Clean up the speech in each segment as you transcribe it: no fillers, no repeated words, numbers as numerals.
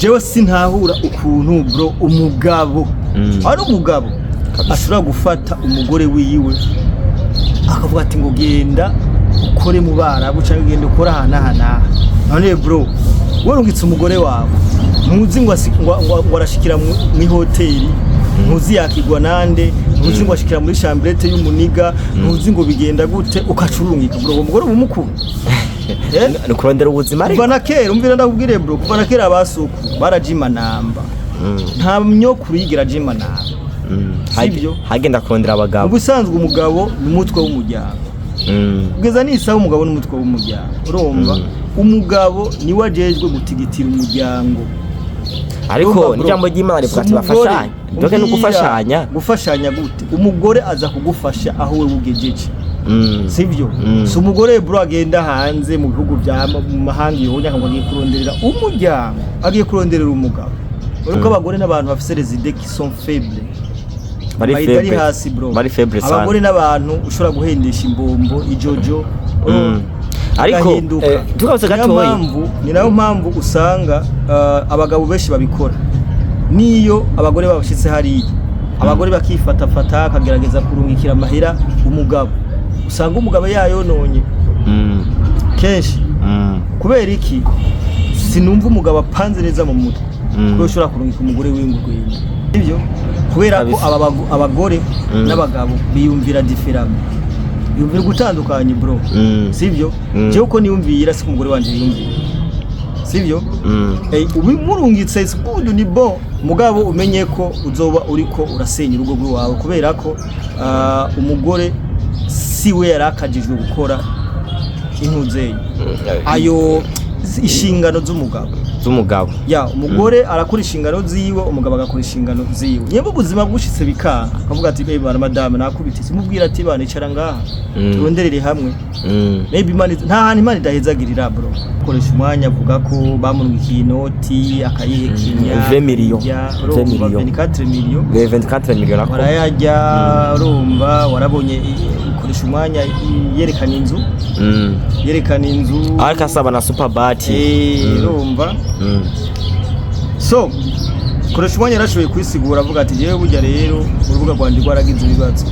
jewe sintahura ukuntu bro umugabo ari umugabo ashobora gufata umugore wiwe akavuga ati ngo genda ukore mu barabu cyangwa genda ukora hana none bro warungitse umugore wawe ntuzi ngo arashikira mu hoteli ntuzi yakigwa nande ntuzi ngo ashikira muri chambrette y'umuniga ntuzi ngo bigenda gute ukacurungika bro umugore umukuru nukurondera ubuzima kuva na kera umvira ndakubwire bro kuva na kera abasuku barajima namba nta myokuru yigira jima namba sibyo hagenda kurondera abagabo ubusanzwe umugabo n'umutwe w'umuryango kugeza n'isaha umugabo n'umutwe w'umuryango urumva umugabo ni wajejwe gutigitira umuryango ariko n'ijambo ry'Imana rivuga ati bafashanye doke no gufashanya gute umugore aza kugufasha aho we ugejeje sivyo so umugore bro agenda hanze mu bihugu bya mu mahanga yonya ngo agiye kuronderera umuryango agiye kuronderera umugabo uko abagore n'abantu bafise résidés qui sont faibles bari hasi bro bari faible sana abagore n'abantu ushobora guhendesha imbombo ijojo ariko tukavuze gatoyi ni nayo mpamvu usanga abagabo benshi babikora niyo abagore babashitse hari abagore bakifatafata akagerageza kurungikira amahera umugabo usanga umugabo yayononye kenshi kubera iki sinumva umugabo apanze neza mu mutwe kuko ushobora kurungika umugore w'ingurwenya ibyo kubera ko abagore n'abagabo biyumvira different yumvira gutandukanye bro sivyo je uko niyumvira si umugore wanje yumvira sivyo ubimurungitse good ni bon mugabo umenye ko uzoba uriko urasenya urugo rwawe kubera ko umugore siwe yarakajijwe gukora intuzenye ayo ishingano z'umugabo ya umugore arakora inshingano ziwe umugabo agakora inshingano ziwe yemwe ubuzima bwushitse bikanga akavuga ati bana madame nakubitse mubwira ati bana icara ngaha turonderere hamwe maybe imana nta hantu imana idahezagirira bro koresha umwanya avuga ko bamurungikiye inoti akayihekenya 20 millions 24 millions warayajya urumva warabonye koresha umwanya yerekana inzu akasaba na super bati urumva so koresha umwanya yarashoboye kwisigura avuga ati jewe burya rero urubuga rwanje rwaragize ibibazo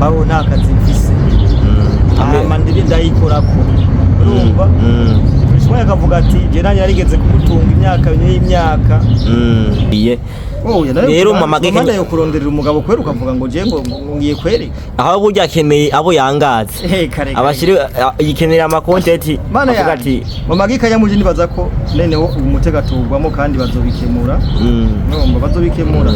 aho nta kazi mfise amandiri ndayikorako urumva koresha umwanya akavuga ati je nanye narigeze kumutunga imyaka rero mama gahunda yo kuronderera umugabo kwera ukavuga ngo je ngo ngiye kwereka aho burya akeneye abo yangaze abashiri yikenera amakontenti avuga ati mama gikanya muje nibaza ko neneho umutegatugwamo kandi bazobikemura nomba bazobikemura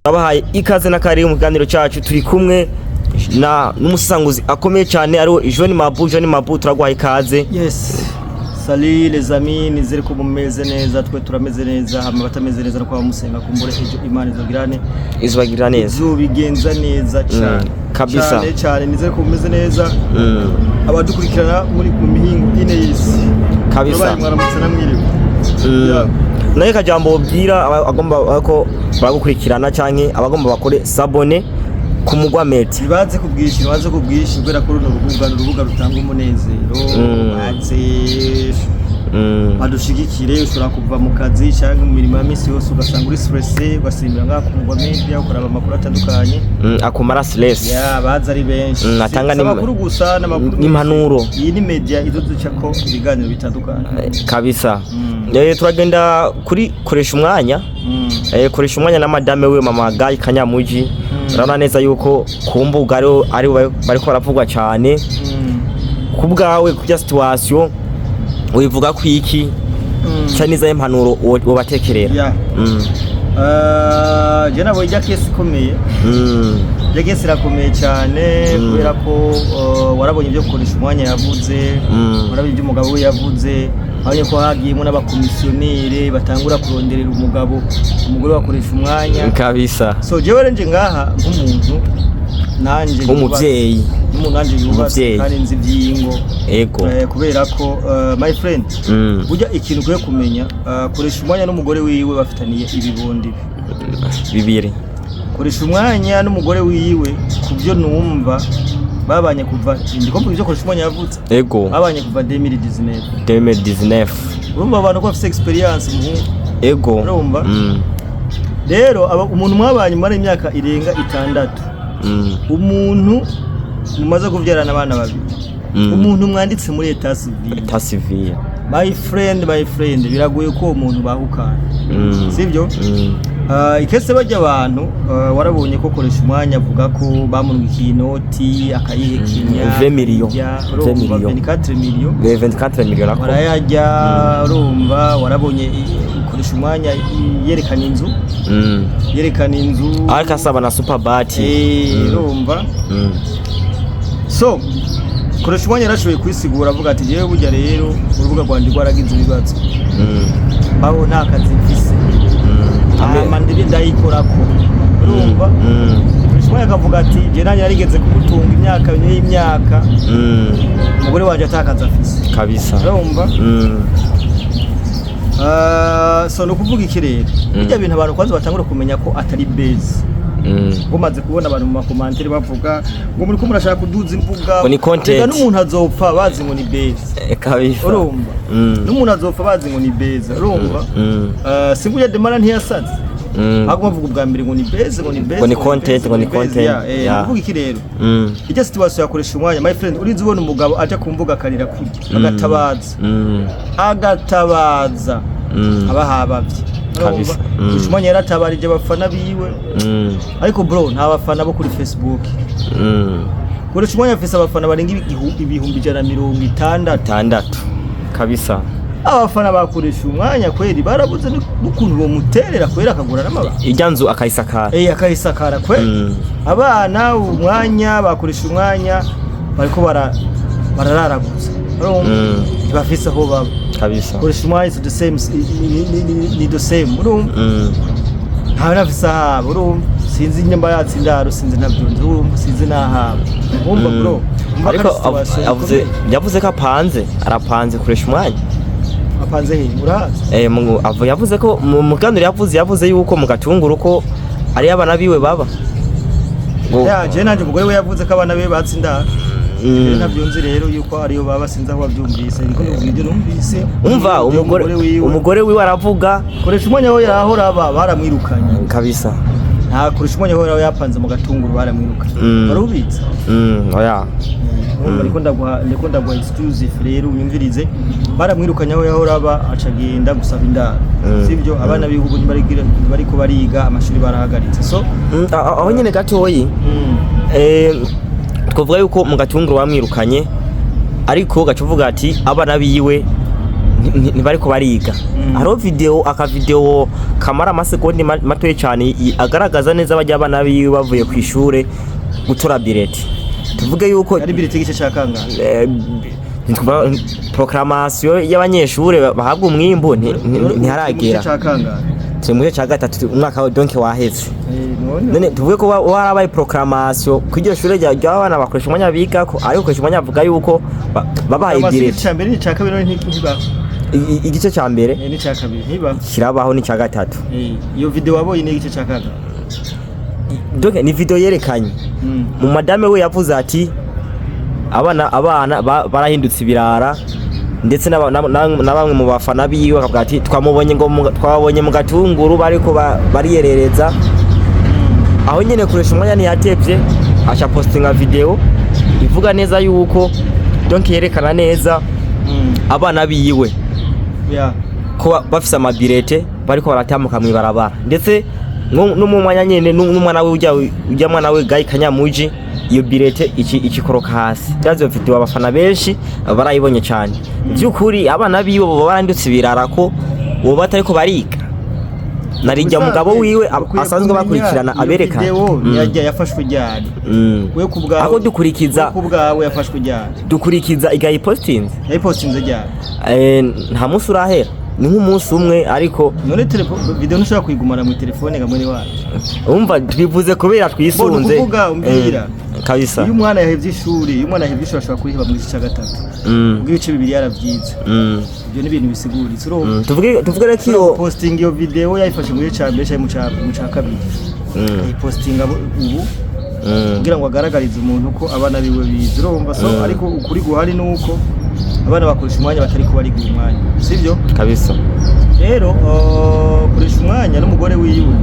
abahaye ikaze nakari mu kiganiro cyacu turi kumwe n'umusanguzi akomeye cyane ariwo John Mabu turagwaye ikaze. Yes. Salut les amis, nizere ko mumeze neza, twe turameze neza, hama batameze neza kwa musenga kumbure ejo Imana izobagira neza. Izobigenza neza cyane. Kabisa. Cyane nizere ko mumeze neza. Abadukurikirana muri mu mihingo ine y'isi. Kabisa. Mwaramutse namwiriwe. Naye kajambo bwira agomba ko bagukurikirana canke abagomba bakore sabone kumugwa meti baze kubwishi kubera ko runo rubuga rutanga umunezero baze badushigikire ushobora kuva mu kazi cyangwa mu mirimo ya misi yose ugasanga uri stressé ugasimbira ngaha kumugwa meti ukoraba amakuru atandukanye akumara stress baza ari benshi natanga n'amakuru gusa n'amakuru n'impanuro iyi ni media izoduca ko ibiganiro bitandukanye kabisa turagenda kuri koresha koresha umwanya na madame we mama Gayi Kanyamuji urabona neza yuko ku mbuga ari bariko baravugwa cyane kubwawe kujya situation wivuga ku iki cyane za impanuro wobatekerera je nabo ijya kesi komeye je kesi rakomeye cyane kubera ko warabonye byo koresha umwanya yavuze warabonye byo umugabo we yavuze abanye ko hagiyemo n'abakomisiyonere batangura kuronderera umugore bakoresha umwanya kabisa so jewe renje ngaha nk'umuntu nanje umuvyeyi n'umuntu nanje yubatse kandi nzi byingo ego kubera ko my friend burya ikintu kwe kumenya koresha umwanya n'umugore wiwe bafitaniye ibibondi bibiri Koreshumwanya n'umugore wiwe kubyo numva babanye kuva ndiko mvuga ibyo Koreshumwanya yavutse ego babanye kuva 2019 urumva abantu ko bafite experience mu ego urumva rero umuntu mwabanye muri imyaka irenga 6 umuntu mumaze kuvyarana abana babiri umuntu mwanditse muri etat civil my friend biragoye ko umuntu bahukana sivyo ikese bajya abantu warabonye ko Koreshumwanya avuga ko bamunwikiye inoti akayihekenya 20 million 24 million warayajya urumva warabonye Koreshumwanya yerekana inzu ariko asaba na superbat urumva so Koreshumwanya yarashoboye kwisigura avuga ati jewe burya rero urubuga rwanje rwaragize ibibazo baho nta kazi mfise amandiri ndayikorako urumva Koreshumwanya akavuga ati je nanye yarigeze kumutunga imyaka umugore wanje atakaza afise kabisa urumva so no kuvuga iki rero bijya bintu abantu kwanza batangura kumenya ko atari base Gumaze kubona abantu mu makomantere bavuga ngo muri ko murashaka kuduza imvuga rega n'umuntu azopfa bazi ngo ni base kabisa urumva n'umuntu azopfa bazi ngo ni base urumva singuye demana ntiyasaze ahubwo bavuga ubwa mbere ngo ni base ngo ni content uvuga iki rero icyo situation yakoresha umwanya my friend urizi ubona umugabo aje kumvuga akarira kurya agatabaza abahabavye kabisa Koreshumwanya yaratabarije abafana biwe ariko bro nta bafana bo kuri Facebook Koreshumwanya afise abafana barenga ibihumbi 160 kabisa abafana ba Koreshumwanya kweli barabuze n'ukuntu bo muterera kwera akagura n'amabanga ijyanzu akayisakara akayisakara kweli abana umwanya ba Koreshumwanya bariko barararaguza bafise aho baba kabisa Koreshumwanya is the same ni the same urumva ntawe nafise ahabo urumva sinzi inyamba yatsindaro sinzi nabyunze urumva sinzi nahabo urumva bro ariko yavuze ko arapanze Koreshumwanya apanze he urahazi yavuze ko mu muganiro yavuze yuko mu gatunguru ko ari abana biwe baba je nanje umugore we yavuze ko abana be batsindaro nabyunze rero yuko ariyo baba sinza aho babyumvise niko n'ubwije numvise umva umugore wiwe aravuga Koreshumwanya aho yahora baramwirukanye kabisa nta Koreshumwanya aho yapanze mu gatunguru baramwirukanye barubitse oya ndiko ndagwa exclusive rero unyumvirize baramwirukanye aho yahora acagenda gusaba indaro sivyo abana bihugu bariko bariga amashuri barahagaritse so aho nyene gatoyi twavuga yuko mu gatunguru bamwirukanye ariko gacuvuga ati abana biwe ntibariko bariga haro akavideo kamara amasekondi matoye cyane agaragaza neza abajya abana biwe bavuye ku ishure gutora bireti tuvuge yuko ari bireti gice cyakanga proclamation y'abanyeshure bahabwa umwimbo ntiharagera mugice cya gatatu umwaka wa donke waheze none tuvuge ko warabaye proclamation kw'iryo shure ry'abana bakoresha umwanya biga ko ariko koresha umwanya avuga yuko babaye direct cyambere ni cyakabiri ntiba igice cya mbere ni cyakabiri ntiba kirabaho ni cya gatatu iyo video wabonye ni igice cyakanga donc ni video yerekanye mu madame we yavuze ati abana barahindutse ibirara ndetse na bamwe mu bafana biwe akavuga ati twabonye mu gatunguru bariko bariyerereza aho nyene Koreshumwanya ntiyatevye acha postinga video ivuga neza yuko donc yerekana neza abana biwe ko bafise amabirete bariko baratamuka mwibarabara ndetse no mu mwanya nyene n'umwana we ujya mwana we Gayi Kanyamuji iyo birete ikikoroka hasi byazo video abafana benshi barayibonye cyane byukuri abana biwe bo barandutse birara ko bo batariko bariga narijya umugabo wiwe asanzwe bakurikirana abereka yajya yafashwe ryari we kubwawe ako dukurikiza kubwawe yafashwe ryari dukurikiza igayipostinze ryari nta musi urahera ni nk'umunsi umwe ariko none video ntushaka kuyigumana mu telefone ngamwe wawe umva twivuze kubera twisunze kuvuga umbira kabisa iyo umwana yahevye ishuri ashobora kuriheba mu gice cya gatatu ubwo ibice bibiri yaravyize ibyo ni ibintu bisiguritse tuvuge reko iyo posting iyo video yayifashe mu gice cya mbere cyangwa mu cya kabiri postinga ubu kugira ngo agaragarize umuntu ko abana biwe bize urumva so ariko ukuri guhari nuko abana bakoresha umwanya batari ko bari guha umwanya sivyo kabisa rero koresha umwanya n'umugore wiwe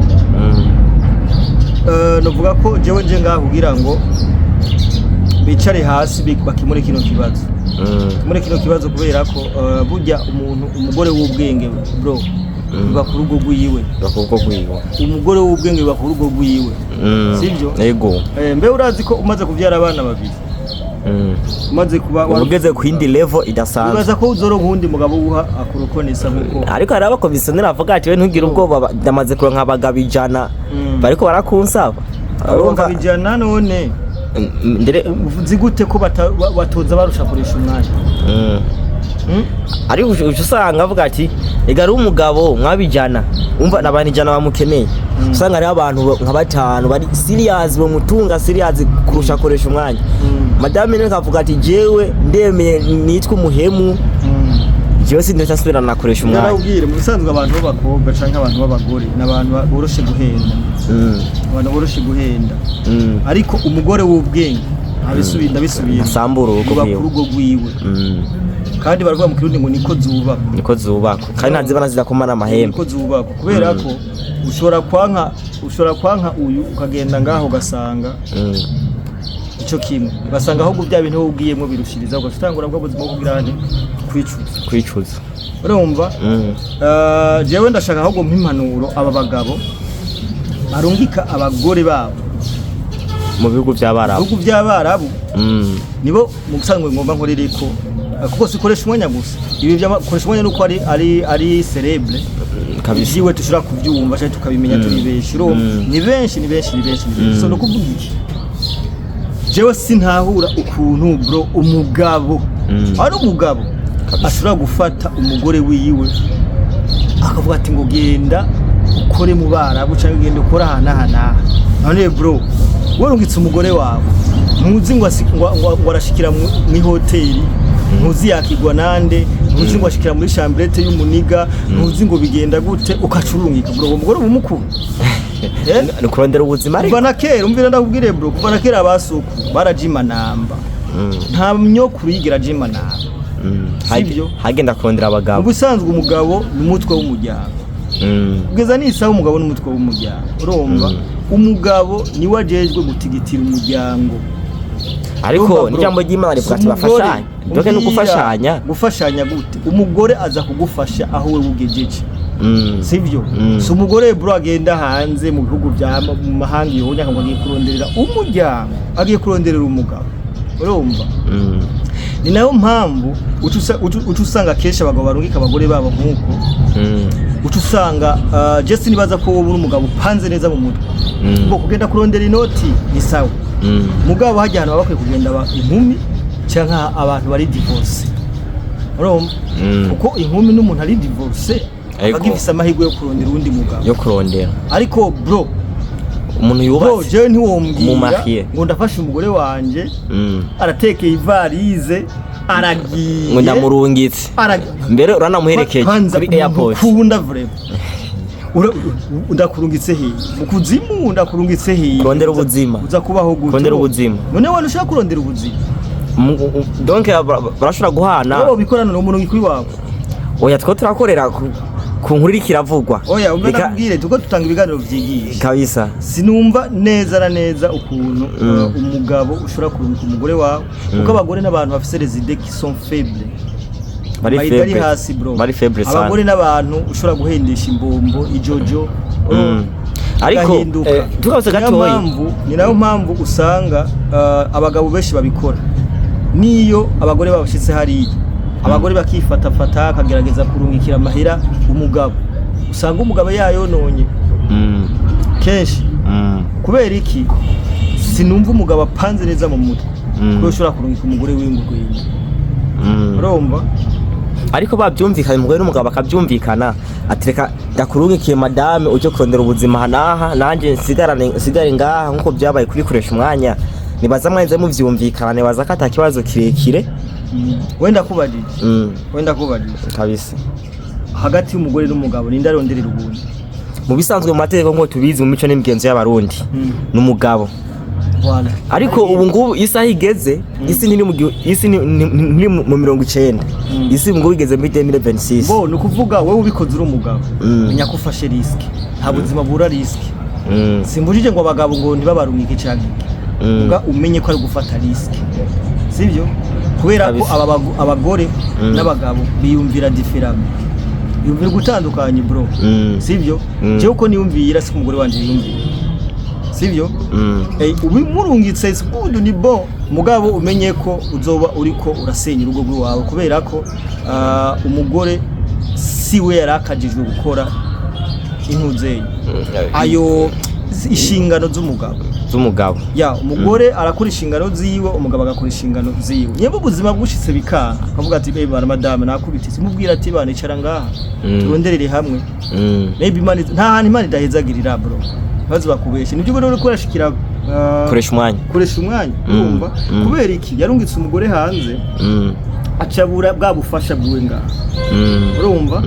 novuga ko jewe nje ngaho kugira ngo bicare hasi bakimure kino kibazo muri kino kibazo kubera ko burya umugore w'ubwenge bro bakuru rwo gwiwe umugore w'ubwenge bakuru rwo gwiwe sivyo yego mbe urazi ko umaze kuvyara abana babiri umaze kuba ugeze ku yindi level idasanzwe uraza ko uzoro nkundi mugabo uha akurukonesa nkuko ariko hari abakomisiyoneri avuga ati we ntugire ubwoba ndamaze kuronka abagabo 100 bariko barakunsaba aronka 100 none uzi gute ko batoza barusha kuresha umwanya ariko usanga avuga ati egari umugabo mwabijana umva nabandi jana bamukeneye usanga ari abantu nka batanu bari serious bamutunga serious kurusha koresha umwanya madame ne kavuga ati jewe ndemeye nitwa umuhemu jewe sindetse asubira nakoresha umwanya narabwire mu bisanzwe abantu b'abakobwa canke abantu b'abagore n'abantu boroshe guhenda abantu boroshe guhenda ariko umugore w'ubwenge ndabisubiye asambura urugo rwiwe kandi baravuga mu kirundi ngo niko zubako kandi ntazibana zidakomana amahembe niko zubako kubera ko ushobora kwanka uyu ukagenda ngaho ugasanga ico kimwe ugasanga ahubwo bya bintu ubwiyemo birushiriza ugatangura bwo buzima kugira nti kwicuza urumva jewe ndashaka ahubwo mpimpanuro aba bagabo barungika abagore babo mu bihugu by'abarabu nibo mu gusanzwe ngomba nkorereko kuko sikoresha umwanya gusa ibi byakoresha umwanya nuko ari cerebre kabisa iwe tushira kuvyumva cyane tukabimenya turi benshi ni benshi so no kuvuga iki jewe sintahura ukuntu bro umugabo ari umugabo ashobora gufata umugore wiwe akavuga ati ngo genda ukore mu barabu cyangwa genda ukora hana none bro warungitse umugore wawe ntuzi ngo arashikira mu hoteli ntuzi yakigwa nande ntuzi ngo ashikira muri chambrette y'umuniga ntuzi ngo bigenda gute ukacurungika bro umugore umukuru nukurondera ubuzima kuva na kera umvira ndakubwire bro kuva na kera abasuku barajima namba nta myokuru yigira jima namba sivyo hagenda kurondera abagabo ubusanzwe umugabo n'umutwe w'umuryango kugeza n'isaha umugabo n'umutwe w'umuryango urumva umugabo ni wajejwe gutigitira umuryango ariko n'ijambo ry'Imana rivuga ati bafashanye doke no gufashanya gute umugore aza kugufasha aho we ugejeje sivyo so umugore bro agenda hanze mu bihugu bya mu mahanga yonya ngo agiye kuronderera umuryango agiye kuronderera umugabo urumva ni nayo mpamvu utusanga kesha abagabo barungika abagore babo nkuko utusanga Jesse nibaza ko wowe umugabo upanze neza mu mutwe ngo kugenda kurondera inoti ni sawa mugabo hajya hano bakwiye kugenda inkumi cyangwa abantu bari divorce urumva kuko inkumi n'umuntu ari divorce bagifise amahirwe yo kurondera undi mugabo yo kurondera ariko bro umuntu yubatse je ntiwombwira ngo ndafashe umugore wanje aratekeye ivarize aragiye ngo ndamurungitse mbere uranamuherekeje kuri airport kunda vrema ndakurungitse he mukuzimu ndakurungitse he kurondera ubuzima uza kubaho gute kurondera ubuzima none wano ushaka kurondera ubuzima donc barashobora guhana wowe bikorana n'umuntu ngikuri wawe oya two turakorera ku nkuru ikiravugwa oya umena kubwire tuko tutanga ibiganiro vyigisha kabisa sinumva neza ukuntu umugabo ushobora kurungika umugore wawe kuko abagore n'abantu bafise les idées qui sont faibles bari hasi bro abagore n'abantu ushobora guhendesha imbombo ijojo ariko tukabose gatoyi ni nayo mpamvu usanga abagabo benshi babikora niyo abagore babashitse hariya abagore bakifatafata akagerageza kurungikira amahera umugabo usanga umugabo yayononye kenshi kubera iki sinumva umugabo apanze neza mu mutwe ko ushobora kurungika umugore w'ingurwenya urumva ariko babyumvikanye umugore n'umugabo bakabyumvikana atereka ndakurungikiye madame uje kurondera ubuzima hanaha nanje sigare ngaha nkuko byabaye kuri koresha umwanya nibaza mwanze muvyumvikana nibaza ko atakibazo kirekire wenda kubadije kabisa hagati y'umugore n'umugabo ninde aronderera ubundi mu bisanzwe mu mategeko ngo tubizi mu mico n'imigenzo y'abarundi n'umugabo ariko ubu ngubu isaha igeze isi ni mu 90 isi ngo igeze muri 2026 bo no kuvuga wewe ubikoze uri umugabo menya ko ufashe risk nta buzima bura risk simbujije ngo abagabo ngo ntibabarumike cyangwa nga umenye ko ari gufata risk sivyo kubera ko abagore n'abagabo biyumvira different yumvira gutandukanye bro sivyo je uko niyumvira si umugore wanje yumvira sivyo ubimurungitse sikudu ni bon mugabo umenye ko uzoba uriko urasenya urugo rwawe kubera ko umugore siwe yarakajijwe gukora intuzeye ayo ishingano z'umugabo ya umugore arakora inshingano ziwe umugabo agakora inshingano ziwe nyebo ubuzima bwushitse bikanga akavuga ati baby bana madame nakubitise mubwira ati bana icara ngaha turonderere hamwe maybe imana nta hantu imana idahezagirira bro bazi bakubeshe nibyo rero kurashikira koresha umwanya urumva kubera iki yarungitse umugore hanze acabura bwa bufasha bwiwe ngaha urumva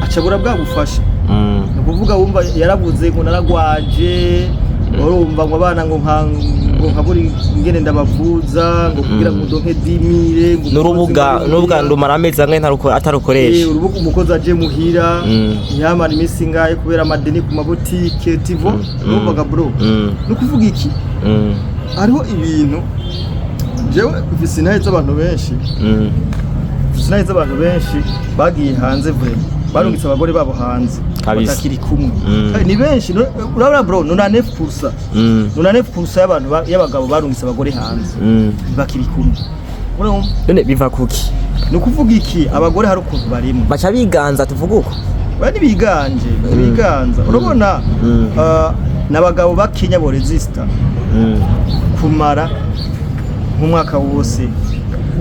acabura bwa bufasha no kuvuga wumva yarabuze ngo naragwaje urumva ngo abana ngo nkaburi ngene ndabavuza ngo kugira ngo ndonke 10,000 n'urubuga ndumara amezi amwe atarukoresha urubuga umukozi aje muhira yamara imisi ngaye kubera amadeni ku mabotike tivo urumva bro no kuvuga iki hariho ibintu jewe visinaye z'abantu benshi bagiye hanze vure barungitse abagore babo hanze batakiri kumwe ni benshi urabona bro 99% y'abantu y'abagabo barungitse abagore hanze bakiri kumwe none biva kuki no kuvuga iki abagore hari ukuntu barimo baca biganza tuvuga uko bari biganza urabona nabagabo bakenya bo resista kumara nk'umwaka wose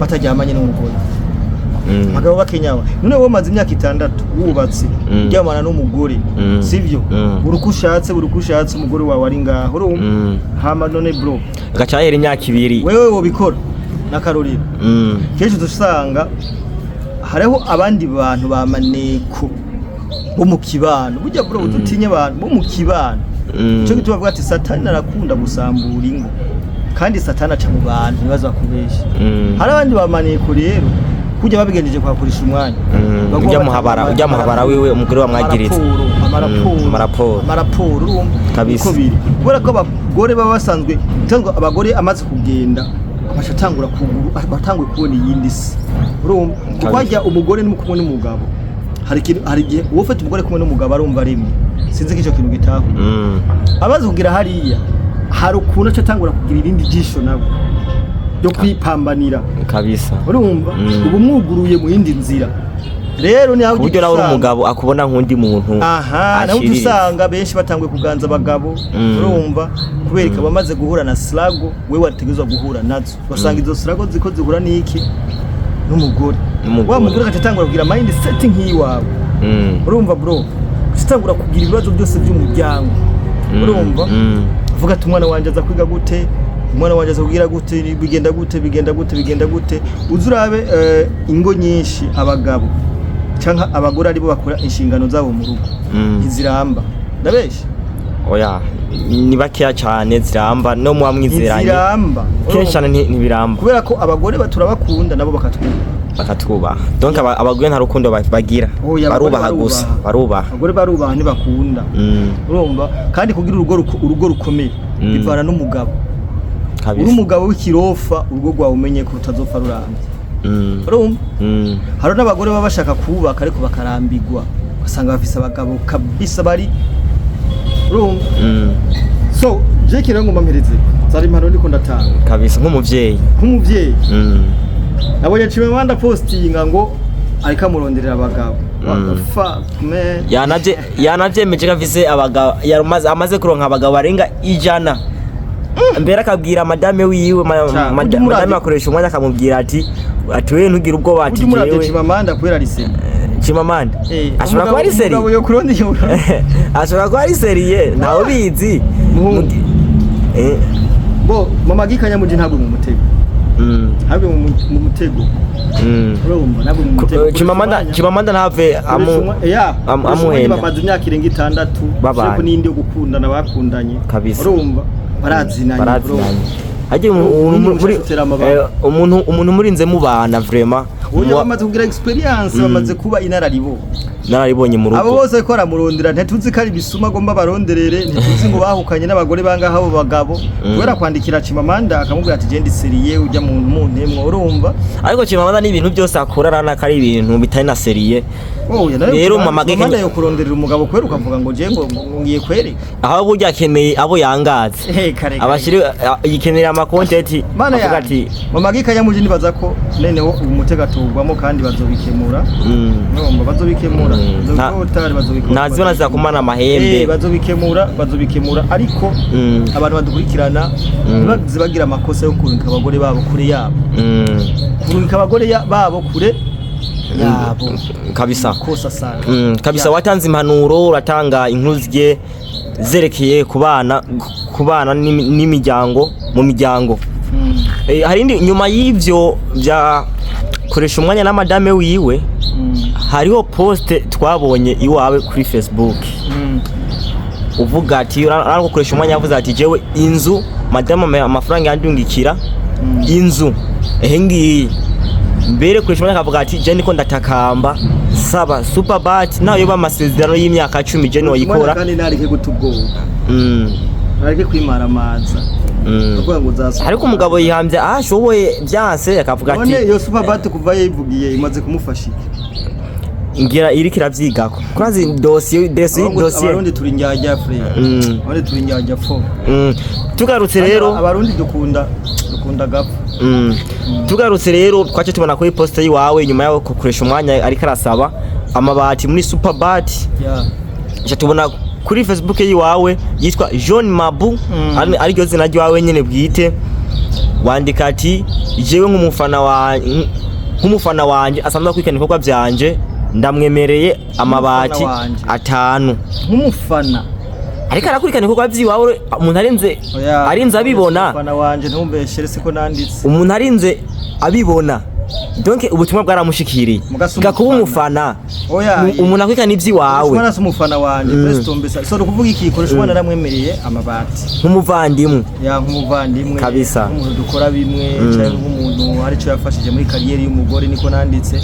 batajyamanye n'umugore abagabo bakenyawa none wo maze imyaka 6 wubatse ryamana n'umugore sivyo urukushatse umugore wawe ari ngaho urumva hama none bro gacahera imyaka 2 wewe wo bikora na Karolina kenshi dusanga hariho abandi bantu bamaneko bo mu kibano burya bro ututinye abantu bo mu kibano cyo gituma bavuga ati satani arakunda gusambura ingo kandi satani aca mu bantu nibaza kubesha hari abandi bamaneko rero kujya babigenjeje kwa Koreshumwanya ujya muhabara wiwe umugore wamwagiritse amaraporo kabisa kubera ko abagore baba basanzwe cyangwa abagore amaze kugenda abashatangura kuguru batangwe kubona iyindi si urumva kwajya umugore n'umukumwe n'umugabo hari igihe uwo ufite umugore kumwe n'umugabo arumva rimwe sinzi ko icyo kintu gitaho abaze kugira hariya hari ukuntu acatangura kugira irindi jisho nabo yo kwipambanira kabisa urumva ubu mwuguruye mu yindi nzira rero ni aho buryo nawe umugabo akubona nk'undi muntu naho dusanga benshi batangwe kuganza abagabo urumva kubera ko bamaze guhura na slago we wategezwa guhura nazo basanga izo slago ziko zihura n'iki n'umugore wa mugore agatangura kugira mind setting hiwawe urumva bro atangura kugira ibibazo byose by'umuryango urumva vuga ati umwana wanje aza kwiga gute umwana wanje azubwira gute bigenda gute uzurabe ingo nyinshi abagabo canka abagore ari bo bakora inshingano zabo mu rugo iziramba ndabesha oya ni bakeya cyane ziramba no mwamwizeranye ziramba kenshi ntibiramba kubera ko abagore baturabakunda nabo bakatwubaha donc abagore nta rukundo bagira barubaha gusa abagore barubaha ntibakunda urumva kandi kugira urugo rukomeye bivana n'umugabo uri umugabo w'ikirofa urugo rwawe umenye ko utazopfa rurambye urumva hari n'abagore baba bashaka kubaka ariko bakarambigwa basanga bafise abagabo kabisa bari urumva so je kira ngoma mpereze zari impano ndiko ndatanga kabisa nk'umuvyeyi nabonye cime manda postinga ngo ariko amuronderera abagabo fuck man yanavyemeje kafise abagabo amaze kuronka abagabo barenga 100 mbere akabwira madame wiwe madame akoresha umwanya akamubwira ati wewe ntugira ubwo bati jewe Chimamanda kubera rise Chimamanda ashobora kuba ari seri ashobora kuba ari seri nawe bizi bo mama Gahinda ntabwo mu mutego habe mu mutego urumva ntabwo mu mutego Chimamanda ntave amuhenda bamaze imyaka irenga 6 cyo nindi yo gukundana bakundanye urumva barazinanye haje umuntu murinze mubana vraiment uyo bamaze kugira experience bamaze kuba nararibonye mu rugo abo bose ko ramurondera ntituzi ko ari bisuma gomba baronderere ntituzi ngo bahukanye n'abagore bangaha abo bagabo kubera kwandikira Chimamanda akamubwira ati je ndi seriye ujya mu ntemwe urumva ariko Chimamanda ni ibintu byose akora rana kari ibintu bitari na seriye rero mama Gahinda yo kuronderera umugabo kwera ukavuga ngo je ngo ngiye kwereka aho burya akeneye abo yangaze abashiri yikenera ama content avuga ati mama Gahinda nibaza ko neneho umutega tugwamo kandi bazobikemura nomba bazobikemura ntazibona zizakumana amahembe bazobikemura ariko abantu badukurikirana bagira amakosa yo kurunka abagore babo kure yabo kurunka abagore babo kure yabo kabisa kosa sana kabisa watanze impanuro uratanga inkuru zigiye zerekeye kubana n'imiryango mu miryango hari nyuma y'ivyo bya Koreshumwanya na madame wiwe hariho post twabonye iwawe kuri Facebook uvuga ati ariko Koreshumwanya yavuze ati jewe inzu madame amafaranga yandungikira inzu ngiyi mbere Koreshumwanya akavuga ati je niko ndatakamba saba superbat nayo bamasezerano y'imyaka 10 je no yikora kandi narike gutubwoba narike kwimara amaza ariko umugabo yihambye ashoboye byanse akavuga ati none yo superbat kuva yivugiye imaze kumufasha ngira iri kiravyigako kurazi dossier abarundi turi njya frere abarundi turi njya fo tugarutse rero abarundi dukunda gapfa tugarutse rero twace tubona kuri poster yiwawe nyuma yaho Koreshumwanya ari karasaba amabati muri superbat tubona kuri Facebook yiwawe yitwa John Mabu ari ryo zina ryawe nyene bwite wandika ati jewe nk'umufana wanje asanzwe kwikana ibikorwa byanje ndamwemereye amabati 5 nk'umufana ariko arakurikana ibikorwa byiwawe umuntu arinze abibona umufana wanje ntumbeshere siko nanditse umuntu arinze abibona donc ubutumwa bwaramushikiriye gakuba umufana umuntu akwikana ibyiwawe umwana umufana wanje prestombesa so kuvuga iki Koreshumwanya naramwemereye amabati nk'umuvandimwe nk'umuvandimwe kabisa umuntu dukora bimwe cyangwa nk'umuntu ari cyo yafashije muri kariyeri y'umugore niko nanditse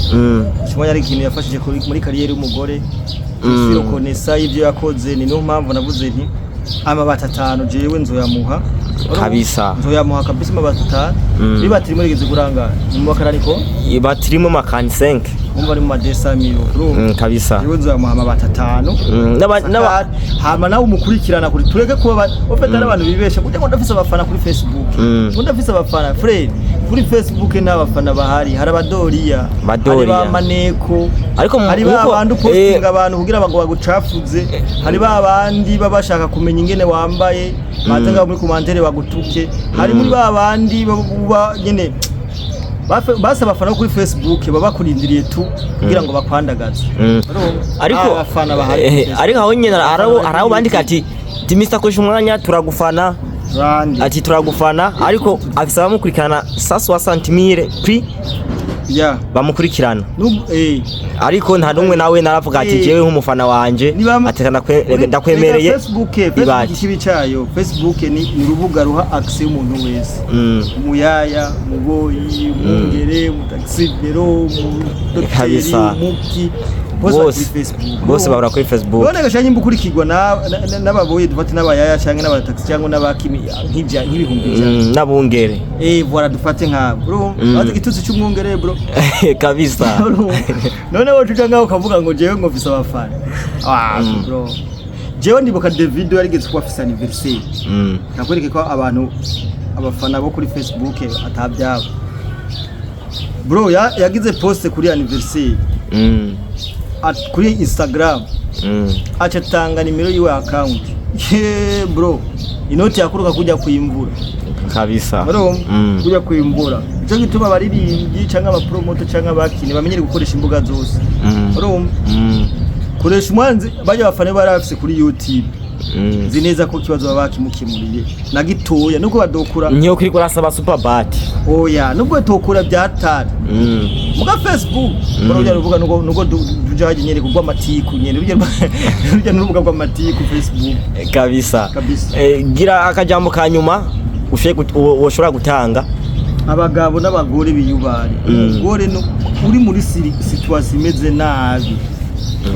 Koreshumwanya ari ikintu yafashije muri kariyeri y'umugore siro konesa ivyo yakoze ni no mpamvu navuze nti amabati 5 jewe nzoyamuha kabisa nzoyamuha kabisa amabati 5 bibatiri muri geze kuranga mu bakaraniko batirimo makani 5 umva ari mu madesa miro kabisa jewe nzoyamuha amabati 5 hama nawe umukurikirana kuri tureke kuba ofeta n'abantu bibesha kujya ngo ndafise abafana kuri Facebook ngo ndafise abafana Fred kuri Facebook n'abafana bahari hari abadoriya hari ba maneko ariko hari babandi posting abantu kugira ngo bagucafuze hari babandi babashaka kumenya ingene wambaye batanga muri commentaire bagutuke hari muri babandi baba nyene basa abafana kuri Facebook baba kurindiriye tu kugira ngo bakwandagaze ariko abafana bahari ariko aho nyene araho bandika ati Mr. Koreshumwanya turagufana ati turagufana ariko afisa bamukurikirana 160 000 pri bamukurikirana ariko nta numwe nawe naravuga ati jewe nk'umufana wanje atekana ndakwemereye Facebook ikibi cyayo Facebook ni rubuga ruha access umuntu wese umuyaya mugoyi umungere mutaxibero kabisa muki bose bahora kuri Facebook none gashanye imbukurikirwa n'ababoye dufate n'abayaya cyangwa n'abataxi cyangwa n'abakimi nk'ibihumbi n'abungere voilà dufate nka bro bazi gitutsi cy'umwungere bro kabisa none wowe ngaho ukavuga ngo jewe ngo mfise abafana bro jewe ndibuka David yarigeze kuba afise anniversaire nakwereke ko abafana bo kuri Facebook atabyabo bro yagize post kuri anniversaire kuri Instagram acatanga nimero yiwe account bro inoti yakuruka kujya kuyimvura kabisa bro kujya kwimbura cyo gituma baririmbyi cyangwa abapromoter cyangwa abakini bamenyere gukoresha imbuga zose bro Koreshumwanya bajya bafane barafise kuri YouTube nzi neza ko kibazo baba bakimukemuriye na gitoya nubwo badokura nyo kuri kurasaba superbat oya nubwo tokura byatari muga Facebook barujya ruvuga nugo dujaje nyere kugwa matiku nyene rujya n'urubuga rwa matiku Facebook kabisa gira akajambo kanyuma ushobora gutanga abagabo n'abagore biyubare umugore uri muri situation imeze nabi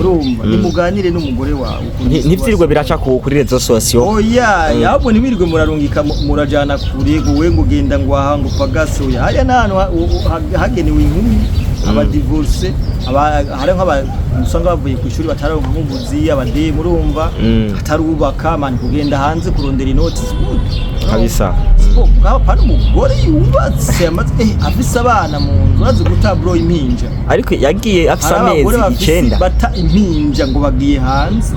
urumva nimuganire n'umugore wawe ntivyirirwe biraca kuri rezo sosiyo oya yabwo nibirirwe murarungika murajana kure guwe ngugenda ngo ahanga upagase oya haya nano hagenewe inkumi aba divorce hari nk'abusanga bavuye ku ishuri bataronka umuvuzi abade murumva atarubaka man kugenda hanze kurondera inoti kabisa ngaba pana umugore yubatse afise abana mu nzu bazi guta bro impinja ariko yagiye afise amezi 9 bata impinja ngo bagiye hanze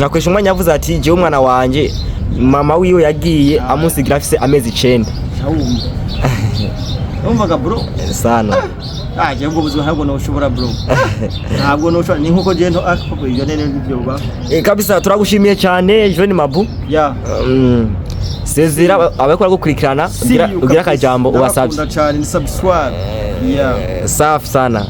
Koreshumwanya yavuze ati je umwana wanje mama wiwe yagiye amusigira afise amezi 9 umvaga bro sana aje ubwo buzima ntabwo noshobora bro ntabwo noshobora ni nkuko je nto akoko iyo nene n'ibyo ba kabisa turagushimiye cyane Jeune Mabu ya sezira abakora gukurikirana ugira akajambo ubasabye cyane ni subscribe safi sana